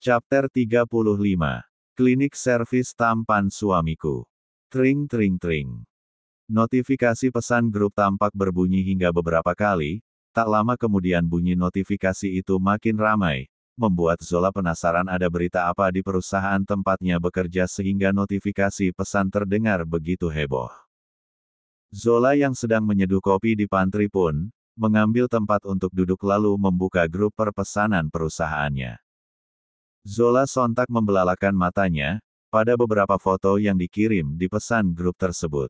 Chapter 35. Klinik servis tampan suamiku. Tring tring tring. Notifikasi pesan grup tampak berbunyi hingga beberapa kali, tak lama kemudian bunyi notifikasi itu makin ramai, membuat Zola penasaran ada berita apa di perusahaan tempatnya bekerja sehingga notifikasi pesan terdengar begitu heboh. Zola yang sedang menyeduh kopi di pantry pun, mengambil tempat untuk duduk lalu membuka grup perpesanan perusahaannya. Zola sontak membelalakan matanya, pada beberapa foto yang dikirim di pesan grup tersebut.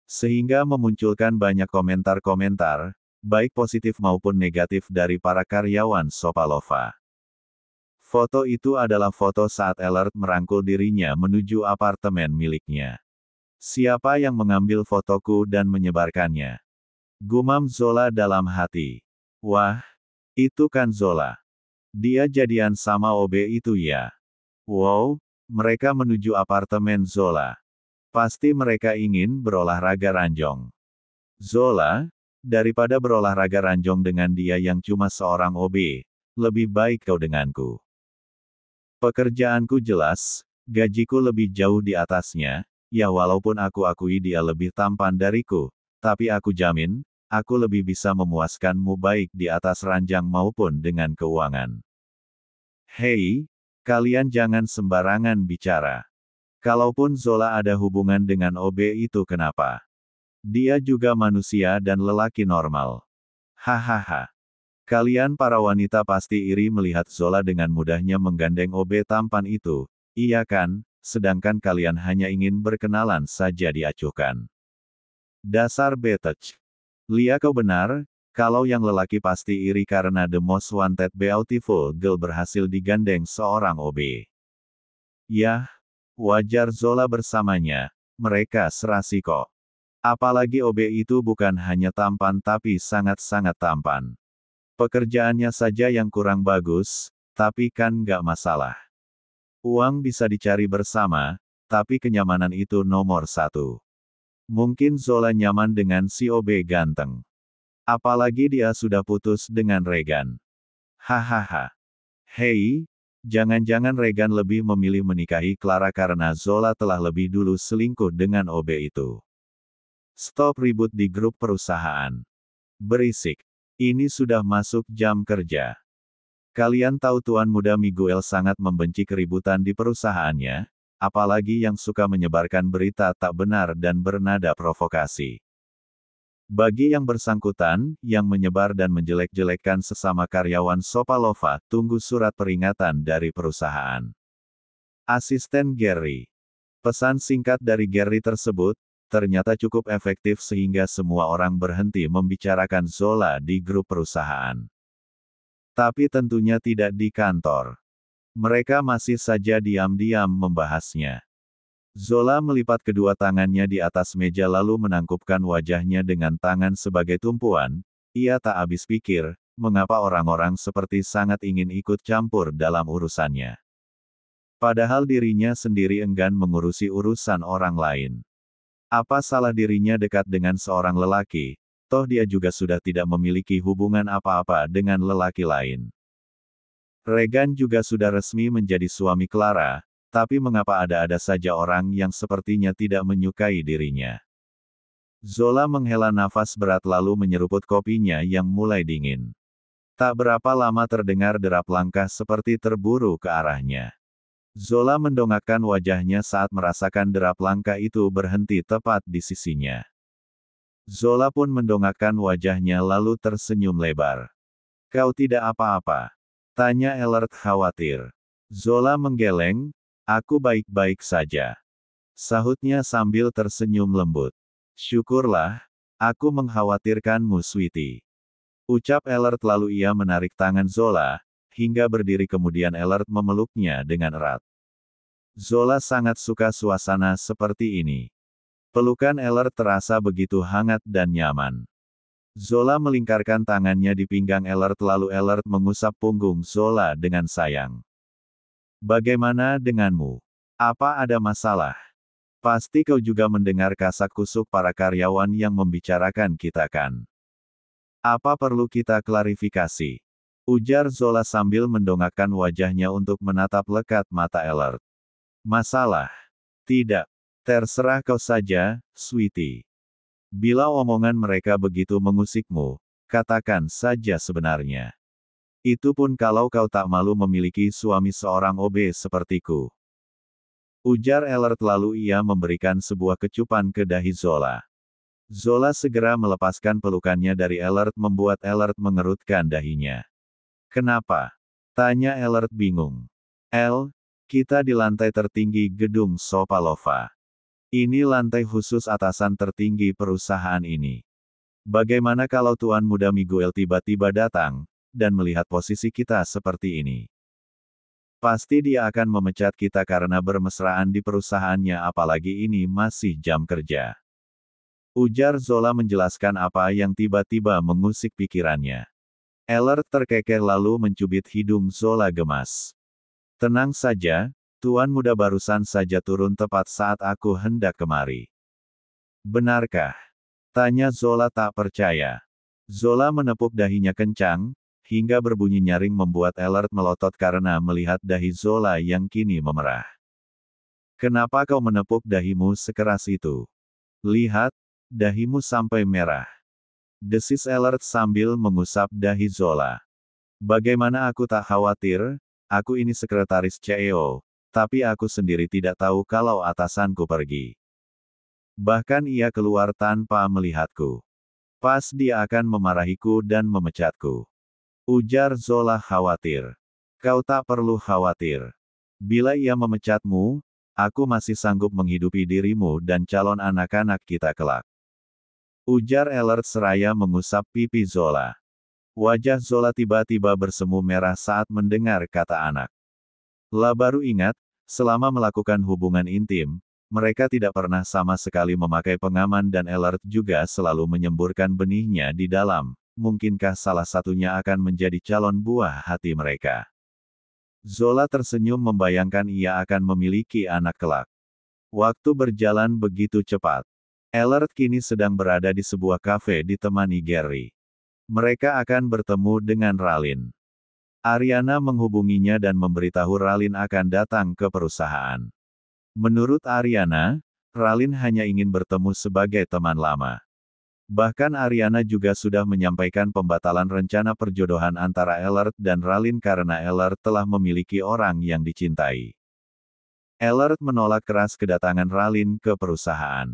Sehingga memunculkan banyak komentar-komentar, baik positif maupun negatif dari para karyawan Sopalova. Foto itu adalah foto saat Ellert merangkul dirinya menuju apartemen miliknya. Siapa yang mengambil fotoku dan menyebarkannya? Gumam Zola dalam hati. Wah, itu kan Zola. Dia jadian sama OB itu ya. Wow, mereka menuju apartemen Zola. Pasti mereka ingin berolahraga ranjong. Zola, daripada berolahraga ranjong dengan dia yang cuma seorang OB, lebih baik kau denganku. Pekerjaanku jelas, gajiku lebih jauh di atasnya, ya walaupun aku akui dia lebih tampan dariku, tapi aku jamin, aku lebih bisa memuaskanmu baik di atas ranjang maupun dengan keuangan. Hei, kalian jangan sembarangan bicara. Kalaupun Zola ada hubungan dengan OB itu kenapa? Dia juga manusia dan lelaki normal. Hahaha. Kalian para wanita pasti iri melihat Zola dengan mudahnya menggandeng OB tampan itu, iya kan, sedangkan kalian hanya ingin berkenalan saja diacuhkan. Dasar betech. Lia kau benar, kalau yang lelaki pasti iri karena the most wanted beautiful girl berhasil digandeng seorang OB. Yah, wajar Zola bersamanya, mereka serasi kok. Apalagi OB itu bukan hanya tampan tapi sangat-sangat tampan. Pekerjaannya saja yang kurang bagus, tapi kan nggak masalah. Uang bisa dicari bersama, tapi kenyamanan itu nomor satu. Mungkin Zola nyaman dengan si OB ganteng. Apalagi dia sudah putus dengan Regan. Hahaha. Hei, jangan-jangan Regan lebih memilih menikahi Clara karena Zola telah lebih dulu selingkuh dengan OB itu. Stop ribut di grup perusahaan. Berisik. Ini sudah masuk jam kerja. Kalian tahu Tuan Muda Miguel sangat membenci keributan di perusahaannya, apalagi yang suka menyebarkan berita tak benar dan bernada provokasi. Bagi yang bersangkutan, yang menyebar dan menjelek-jelekkan sesama karyawan Sopalova, tunggu surat peringatan dari perusahaan. Asisten Gary. Pesan singkat dari Gary tersebut, ternyata cukup efektif sehingga semua orang berhenti membicarakan Zola di grup perusahaan. Tapi tentunya tidak di kantor. Mereka masih saja diam-diam membahasnya. Zola melipat kedua tangannya di atas meja lalu menangkupkan wajahnya dengan tangan sebagai tumpuan, ia tak habis pikir, mengapa orang-orang seperti sangat ingin ikut campur dalam urusannya. Padahal dirinya sendiri enggan mengurusi urusan orang lain. Apa salah dirinya dekat dengan seorang lelaki, toh dia juga sudah tidak memiliki hubungan apa-apa dengan lelaki lain. Regan juga sudah resmi menjadi suami Clara, tapi mengapa ada-ada saja orang yang sepertinya tidak menyukai dirinya. Zola menghela nafas berat lalu menyeruput kopinya yang mulai dingin. Tak berapa lama terdengar derap langkah seperti terburu ke arahnya. Zola mendongakkan wajahnya saat merasakan derap langkah itu berhenti tepat di sisinya. Zola pun mendongakkan wajahnya lalu tersenyum lebar. Kau tidak apa-apa? Tanya Ellert khawatir. Zola menggeleng, aku baik-baik saja. Sahutnya sambil tersenyum lembut. Syukurlah, aku mengkhawatirkanmu Sweetie. Ucap Ellert lalu ia menarik tangan Zola, hingga berdiri kemudian Ellert memeluknya dengan erat. Zola sangat suka suasana seperti ini. Pelukan Ellert terasa begitu hangat dan nyaman. Zola melingkarkan tangannya di pinggang Ellert lalu Ellert mengusap punggung Zola dengan sayang. Bagaimana denganmu? Apa ada masalah? Pasti kau juga mendengar kasak-kusuk para karyawan yang membicarakan kita kan? Apa perlu kita klarifikasi? Ujar Zola sambil mendongakkan wajahnya untuk menatap lekat mata Elert. Masalah? Tidak. Terserah kau saja, Sweetie. Bila omongan mereka begitu mengusikmu, katakan saja sebenarnya. Itu pun kalau kau tak malu memiliki suami seorang OB sepertiku. Ujar Elert lalu ia memberikan sebuah kecupan ke dahi Zola. Zola segera melepaskan pelukannya dari Elert membuat Elert mengerutkan dahinya. Kenapa? Tanya Elert bingung. Kita di lantai tertinggi gedung Sopalova. Ini lantai khusus atasan tertinggi perusahaan ini. Bagaimana kalau Tuan Muda Miguel tiba-tiba datang, dan melihat posisi kita seperti ini? Pasti dia akan memecat kita karena bermesraan di perusahaannya apalagi ini masih jam kerja. Ujar Zola menjelaskan apa yang tiba-tiba mengusik pikirannya. Elert terkeker lalu mencubit hidung Zola gemas. Tenang saja, Tuan Muda barusan saja turun tepat saat aku hendak kemari. Benarkah? Tanya Zola tak percaya. Zola menepuk dahinya kencang, hingga berbunyi nyaring membuat Elert melotot karena melihat dahi Zola yang kini memerah. Kenapa kau menepuk dahimu sekeras itu? Lihat, dahimu sampai merah. Desis Elert sambil mengusap dahi Zola. Bagaimana aku tak khawatir, aku ini sekretaris CEO, tapi aku sendiri tidak tahu kalau atasanku pergi. Bahkan ia keluar tanpa melihatku. Pas dia akan memarahiku dan memecatku. Ujar Zola khawatir. Kau tak perlu khawatir. Bila ia memecatmu, aku masih sanggup menghidupi dirimu dan calon anak-anak kita kelak. Ujar Elert seraya mengusap pipi Zola. Wajah Zola tiba-tiba bersemu merah saat mendengar kata anak. Lah baru ingat, selama melakukan hubungan intim, mereka tidak pernah sama sekali memakai pengaman dan Elert juga selalu menyemburkan benihnya di dalam. Mungkinkah salah satunya akan menjadi calon buah hati mereka? Zola tersenyum membayangkan ia akan memiliki anak kelak. Waktu berjalan begitu cepat. Elert kini sedang berada di sebuah kafe ditemani Gary. Mereka akan bertemu dengan Ralin. Ariana menghubunginya dan memberitahu Ralin akan datang ke perusahaan. Menurut Ariana, Ralin hanya ingin bertemu sebagai teman lama. Bahkan Ariana juga sudah menyampaikan pembatalan rencana perjodohan antara Elert dan Ralin karena Elert telah memiliki orang yang dicintai. Elert menolak keras kedatangan Ralin ke perusahaan.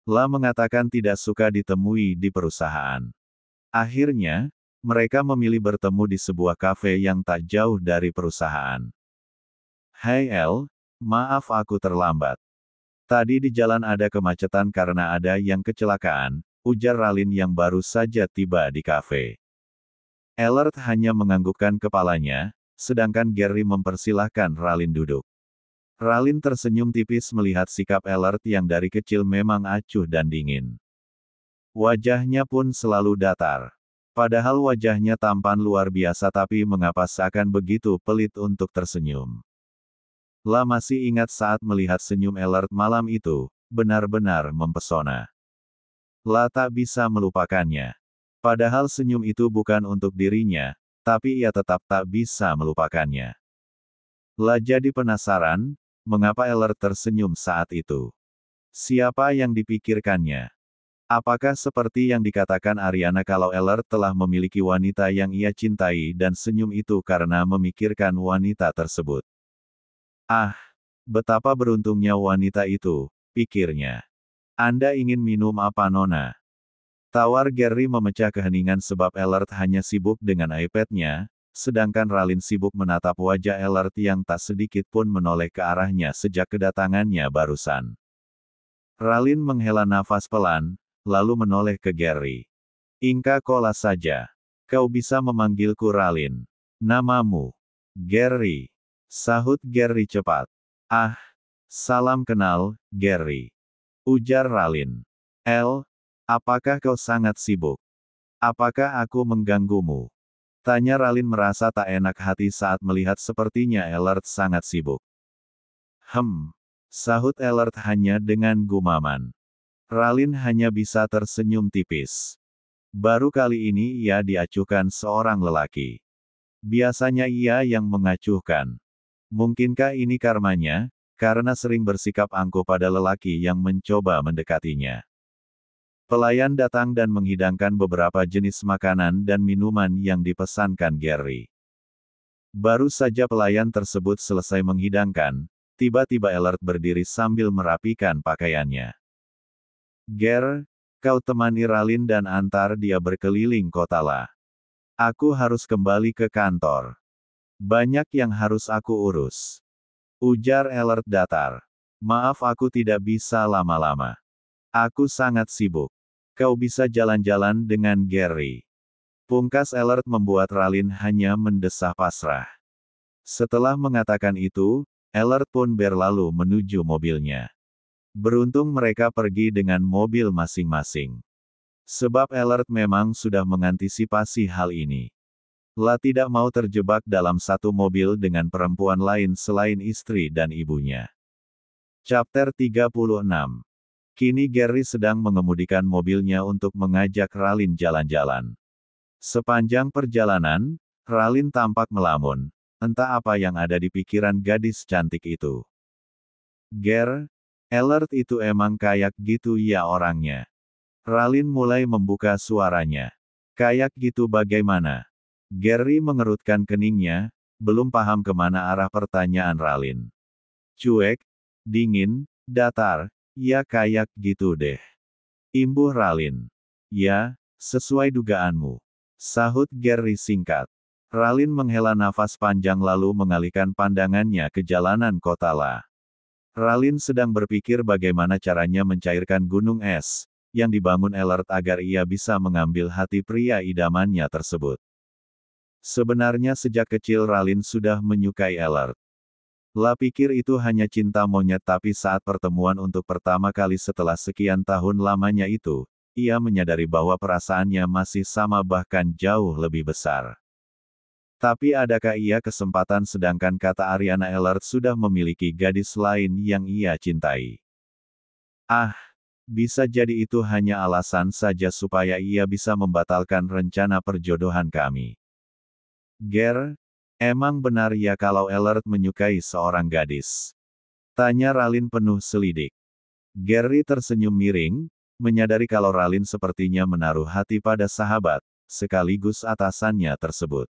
La mengatakan tidak suka ditemui di perusahaan. Akhirnya, mereka memilih bertemu di sebuah kafe yang tak jauh dari perusahaan. Hai maaf aku terlambat. Tadi di jalan ada kemacetan karena ada yang kecelakaan, ujar Ralin yang baru saja tiba di kafe. Elert hanya menganggukkan kepalanya, sedangkan Gary mempersilahkan Ralin duduk. Ralin tersenyum tipis melihat sikap Elert yang dari kecil memang acuh dan dingin. Wajahnya pun selalu datar. Padahal wajahnya tampan luar biasa tapi mengapa seakan begitu pelit untuk tersenyum. La masih ingat saat melihat senyum Elert malam itu, benar-benar mempesona. La tak bisa melupakannya. Padahal senyum itu bukan untuk dirinya, tapi ia tetap tak bisa melupakannya. La jadi penasaran, mengapa Elert tersenyum saat itu. Siapa yang dipikirkannya? Apakah seperti yang dikatakan Ariana kalau Elert telah memiliki wanita yang ia cintai dan senyum itu karena memikirkan wanita tersebut? Ah, betapa beruntungnya wanita itu, pikirnya. Anda ingin minum apa Nona? Tawar Gary memecah keheningan sebab Elert hanya sibuk dengan iPad-nya, sedangkan Ralin sibuk menatap wajah Elert yang tak sedikit pun menoleh ke arahnya sejak kedatangannya barusan. Ralin menghela nafas pelan, lalu menoleh ke Gary. Inka kola saja. Kau bisa memanggilku Ralin. Namamu. Gary. Sahut Gary cepat. Ah, salam kenal, Gary. Ujar Ralin. Apakah kau sangat sibuk? Apakah aku mengganggumu? Tanya Ralin merasa tak enak hati saat melihat sepertinya Elert sangat sibuk. Sahut Elert hanya dengan gumaman. Ralin hanya bisa tersenyum tipis. Baru kali ini ia diacuhkan seorang lelaki. Biasanya ia yang mengacuhkan. Mungkinkah ini karmanya, karena sering bersikap angkuh pada lelaki yang mencoba mendekatinya. Pelayan datang dan menghidangkan beberapa jenis makanan dan minuman yang dipesankan Gary. Baru saja pelayan tersebut selesai menghidangkan, tiba-tiba Elert berdiri sambil merapikan pakaiannya. "Ger, kau temani Ralin dan antar dia berkeliling kota lah. Aku harus kembali ke kantor. Banyak yang harus aku urus," ujar Elert datar. "Maaf, aku tidak bisa lama-lama. Aku sangat sibuk. Kau bisa jalan-jalan dengan Gary." Pungkas Elert membuat Ralin hanya mendesah pasrah. Setelah mengatakan itu, Elert pun berlalu menuju mobilnya. Beruntung mereka pergi dengan mobil masing-masing. Sebab Elert memang sudah mengantisipasi hal ini. La tidak mau terjebak dalam satu mobil dengan perempuan lain selain istri dan ibunya. Chapter 36. Kini Gary sedang mengemudikan mobilnya untuk mengajak Ralin jalan-jalan. Sepanjang perjalanan, Ralin tampak melamun, entah apa yang ada di pikiran gadis cantik itu. "Ger, Elert itu emang kayak gitu ya orangnya?" Ralin mulai membuka suaranya. "Kayak gitu bagaimana?" Gary mengerutkan keningnya, belum paham kemana arah pertanyaan Ralin. "Cuek, dingin, datar, ya kayak gitu deh," imbuh Ralin. "Ya, sesuai dugaanmu," sahut Gary singkat. Ralin menghela nafas panjang lalu mengalihkan pandangannya ke jalanan kota La. Ralin sedang berpikir bagaimana caranya mencairkan gunung es, yang dibangun Elert agar ia bisa mengambil hati pria idamannya tersebut. Sebenarnya sejak kecil Ralin sudah menyukai Elert. La pikir itu hanya cinta monyet, tapi saat pertemuan untuk pertama kali setelah sekian tahun lamanya itu, ia menyadari bahwa perasaannya masih sama bahkan jauh lebih besar. Tapi adakah ia kesempatan, sedangkan kata Ariana Elert sudah memiliki gadis lain yang ia cintai? Ah, bisa jadi itu hanya alasan saja supaya ia bisa membatalkan rencana perjodohan kami. "Ger, emang benar ya kalau Elert menyukai seorang gadis?" tanya Ralin penuh selidik. Gary tersenyum miring, menyadari kalau Ralin sepertinya menaruh hati pada sahabat, sekaligus atasannya tersebut.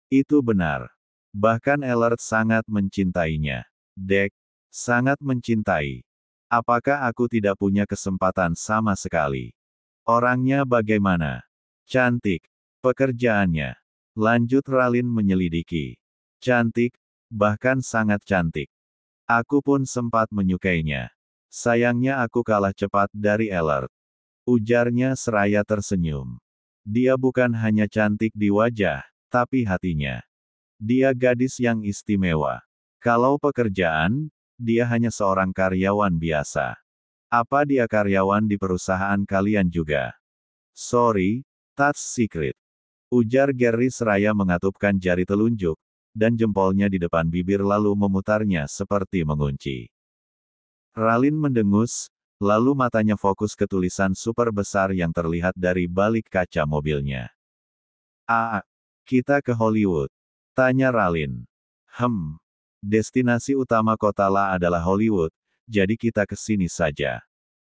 "Itu benar. Bahkan Elert sangat mencintainya. Dek, sangat mencintai. Apakah aku tidak punya kesempatan sama sekali? Orangnya bagaimana? Cantik. Pekerjaannya?" lanjut Ralin menyelidiki. "Cantik, bahkan sangat cantik. Aku pun sempat menyukainya. Sayangnya aku kalah cepat dari Elert," ujarnya seraya tersenyum. "Dia bukan hanya cantik di wajah, tapi hatinya. Dia gadis yang istimewa. Kalau pekerjaan, dia hanya seorang karyawan biasa." "Apa dia karyawan di perusahaan kalian juga?" "Sorry, that's secret," ujar Gary seraya mengatupkan jari telunjuk, dan jempolnya di depan bibir lalu memutarnya seperti mengunci. Ralin mendengus, lalu matanya fokus ke tulisan super besar yang terlihat dari balik kaca mobilnya. "Ah, kita ke Hollywood?" tanya Ralin. Destinasi utama kota La adalah Hollywood, jadi kita ke sini saja.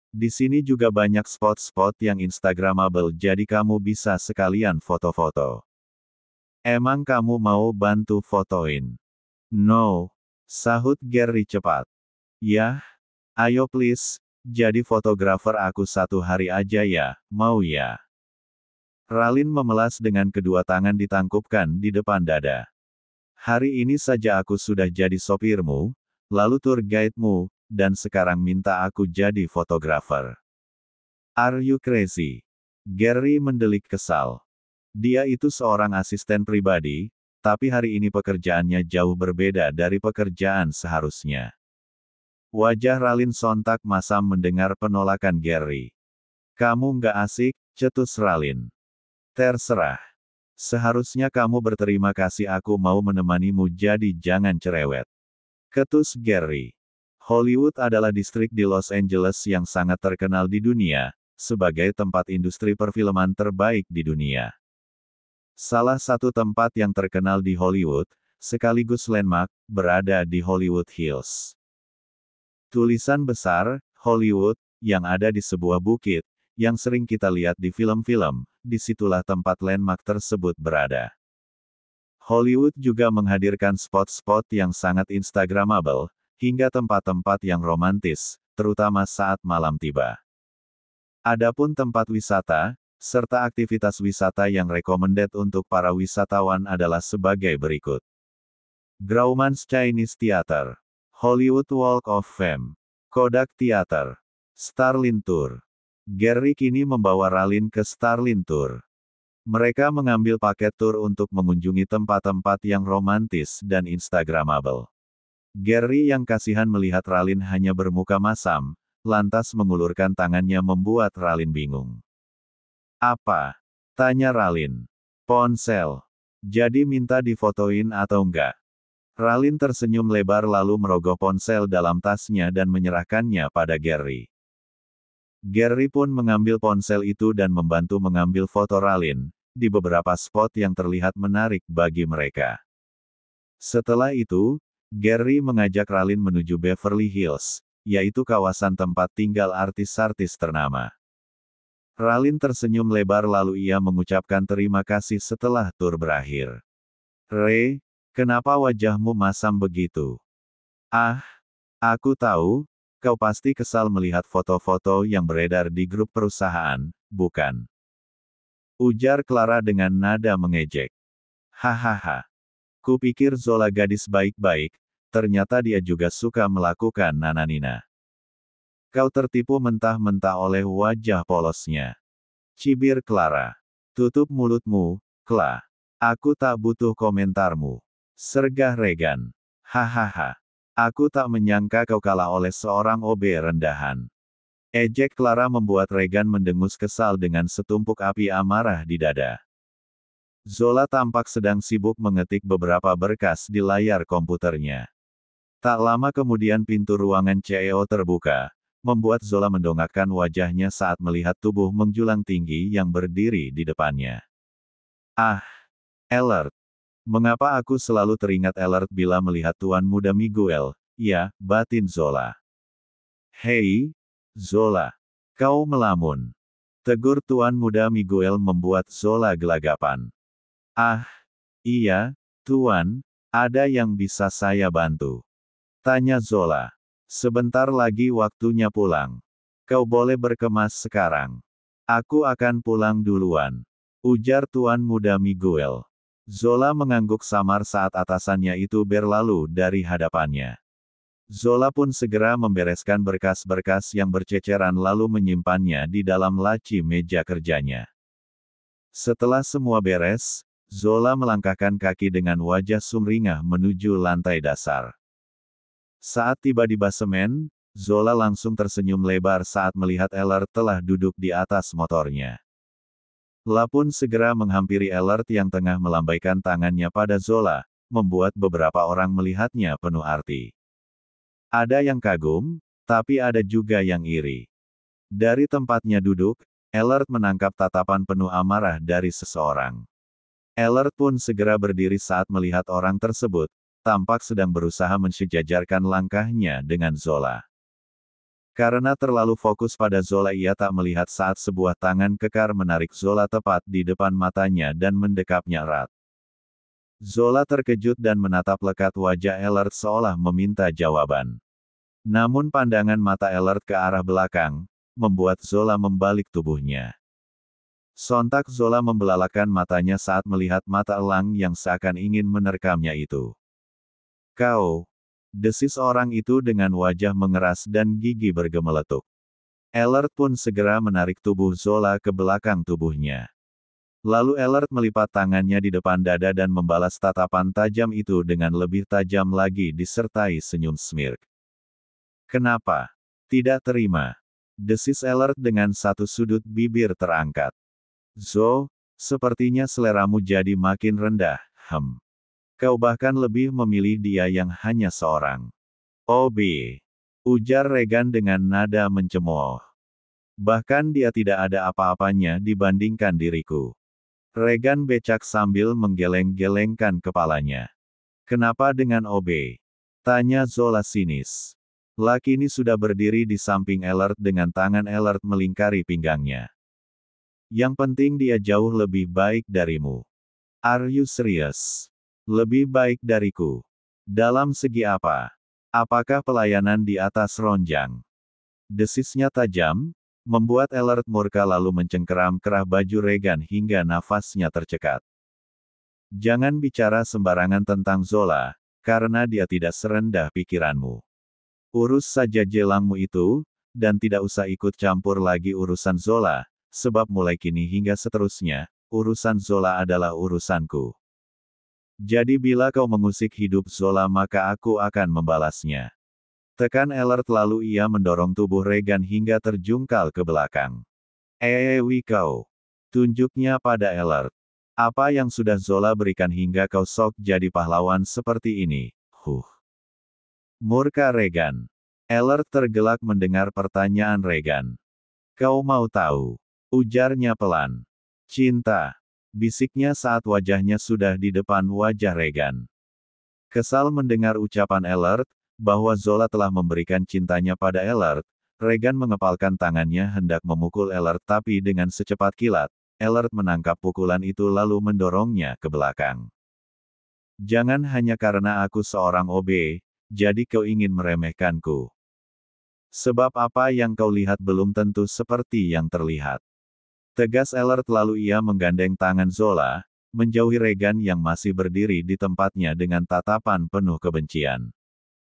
Di sini juga banyak spot-spot yang instagramable, jadi kamu bisa sekalian foto-foto." "Emang kamu mau bantu fotoin?" "No," sahut Gary cepat. "Yah, ayo please, jadi fotografer aku satu hari aja ya, mau ya?" Ralin memelas dengan kedua tangan ditangkupkan di depan dada. "Hari ini saja aku sudah jadi sopirmu, lalu tour guide-mu, dan sekarang minta aku jadi fotografer. Are you crazy?" Gary mendelik kesal. Dia itu seorang asisten pribadi, tapi hari ini pekerjaannya jauh berbeda dari pekerjaan seharusnya. Wajah Ralin sontak masam mendengar penolakan Gary. "Kamu nggak asik," cetus Ralin. "Terserah. Seharusnya kamu berterima kasih aku mau menemanimu, jadi jangan cerewet," ketus Gary. Hollywood adalah distrik di Los Angeles yang sangat terkenal di dunia, sebagai tempat industri perfilman terbaik di dunia. Salah satu tempat yang terkenal di Hollywood, sekaligus landmark, berada di Hollywood Hills. Tulisan besar, Hollywood, yang ada di sebuah bukit, yang sering kita lihat di film-film, disitulah tempat landmark tersebut berada. Hollywood juga menghadirkan spot-spot yang sangat instagramable, hingga tempat-tempat yang romantis, terutama saat malam tiba. Adapun tempat wisata, serta aktivitas wisata yang recommended untuk para wisatawan adalah sebagai berikut. Grauman's Chinese Theater, Hollywood Walk of Fame, Kodak Theater, Starlin Tour. Gary kini membawa Ralin ke Starlin Tour. Mereka mengambil paket tur untuk mengunjungi tempat-tempat yang romantis dan instagramable. Gary yang kasihan melihat Ralin hanya bermuka masam, lantas mengulurkan tangannya membuat Ralin bingung. "Apa?" tanya Ralin. "Ponsel. Jadi minta difotoin atau enggak?" Ralin tersenyum lebar lalu merogoh ponsel dalam tasnya dan menyerahkannya pada Gary. Gary pun mengambil ponsel itu dan membantu mengambil foto Ralin, di beberapa spot yang terlihat menarik bagi mereka. Setelah itu, Gary mengajak Ralin menuju Beverly Hills, yaitu kawasan tempat tinggal artis-artis ternama. Ralin tersenyum lebar lalu ia mengucapkan terima kasih setelah tur berakhir. "Ray, kenapa wajahmu masam begitu?" "Ah, aku tahu, kau pasti kesal melihat foto-foto yang beredar di grup perusahaan, bukan?" ujar Clara dengan nada mengejek. "Hahaha. Kupikir Zola gadis baik-baik, ternyata dia juga suka melakukan nananina. Kau tertipu mentah-mentah oleh wajah polosnya," cibir Clara. "Tutup mulutmu, Cla. Aku tak butuh komentarmu," sergah Regan. "Hahaha. Aku tak menyangka kau kalah oleh seorang OB rendahan." Ejek Clara membuat Regan mendengus kesal dengan setumpuk api amarah di dada. Zola tampak sedang sibuk mengetik beberapa berkas di layar komputernya. Tak lama kemudian pintu ruangan CEO terbuka, membuat Zola mendongakkan wajahnya saat melihat tubuh menjulang tinggi yang berdiri di depannya. "Ah, Elert. Mengapa aku selalu teringat Elert bila melihat Tuan Muda Miguel?" "Ya," batin Zola. "Hei, Zola. Kau melamun," tegur Tuan Muda Miguel membuat Zola gelagapan. "Ah, iya, Tuan, ada yang bisa saya bantu?" tanya Zola. "Sebentar lagi waktunya pulang. Kau boleh berkemas sekarang." "Aku akan pulang duluan," ujar Tuan Muda Miguel. Zola mengangguk samar saat atasannya itu berlalu dari hadapannya. Zola pun segera membereskan berkas-berkas yang berceceran lalu menyimpannya di dalam laci meja kerjanya. Setelah semua beres, Zola melangkahkan kaki dengan wajah sumringah menuju lantai dasar. Saat tiba di basemen, Zola langsung tersenyum lebar saat melihat Elert telah duduk di atas motornya. La pun segera menghampiri Elert yang tengah melambaikan tangannya pada Zola, membuat beberapa orang melihatnya penuh arti. Ada yang kagum, tapi ada juga yang iri. Dari tempatnya duduk, Elert menangkap tatapan penuh amarah dari seseorang. Elert pun segera berdiri saat melihat orang tersebut, tampak sedang berusaha mensejajarkan langkahnya dengan Zola. Karena terlalu fokus pada Zola ia tak melihat saat sebuah tangan kekar menarik Zola tepat di depan matanya dan mendekapnya erat. Zola terkejut dan menatap lekat wajah Elert seolah meminta jawaban. Namun pandangan mata Elert ke arah belakang, membuat Zola membalik tubuhnya. Sontak Zola membelalakan matanya saat melihat mata elang yang seakan ingin menerkamnya itu. "Kau!" desis orang itu dengan wajah mengeras dan gigi bergemeletuk. Elert pun segera menarik tubuh Zola ke belakang tubuhnya. Lalu Elert melipat tangannya di depan dada dan membalas tatapan tajam itu dengan lebih tajam lagi disertai senyum smirk. "Kenapa? Tidak terima?" desis Elert dengan satu sudut bibir terangkat. "Zo, sepertinya seleramu jadi makin rendah, Kau bahkan lebih memilih dia yang hanya seorang OB," ujar Regan dengan nada mencemooh. "Bahkan dia tidak ada apa-apanya dibandingkan diriku." Regan becak sambil menggeleng-gelengkan kepalanya. Kenapa dengan OB? Tanya Zola sinis. Laki ini sudah berdiri di samping Elert dengan tangan Elert melingkari pinggangnya. Yang penting dia jauh lebih baik darimu. Are you serious? Lebih baik dariku. Dalam segi apa? Apakah pelayanan di atas ronjang? Desisnya tajam, membuat Elert murka lalu mencengkeram kerah baju Regan hingga nafasnya tercekat. Jangan bicara sembarangan tentang Zola, karena dia tidak serendah pikiranmu. Urus saja jelangmu itu, dan tidak usah ikut campur lagi urusan Zola, sebab mulai kini hingga seterusnya, urusan Zola adalah urusanku. Jadi bila kau mengusik hidup Zola maka aku akan membalasnya. Tekan Elert lalu ia mendorong tubuh Regan hingga terjungkal ke belakang. Kau. Tunjuknya pada Elert. Apa yang sudah Zola berikan hingga kau sok jadi pahlawan seperti ini, Murka Regan. Elert tergelak mendengar pertanyaan Regan. Kau mau tahu? Ujarnya pelan. Cinta. Bisiknya saat wajahnya sudah di depan wajah Regan. Kesal mendengar ucapan Elert, bahwa Zola telah memberikan cintanya pada Elert, Regan mengepalkan tangannya hendak memukul Elert tapi dengan secepat kilat, Elert menangkap pukulan itu lalu mendorongnya ke belakang. Jangan hanya karena aku seorang OB, jadi kau ingin meremehkanku. Sebab apa yang kau lihat belum tentu seperti yang terlihat. Tegas Elert lalu ia menggandeng tangan Zola, menjauhi Regan yang masih berdiri di tempatnya dengan tatapan penuh kebencian.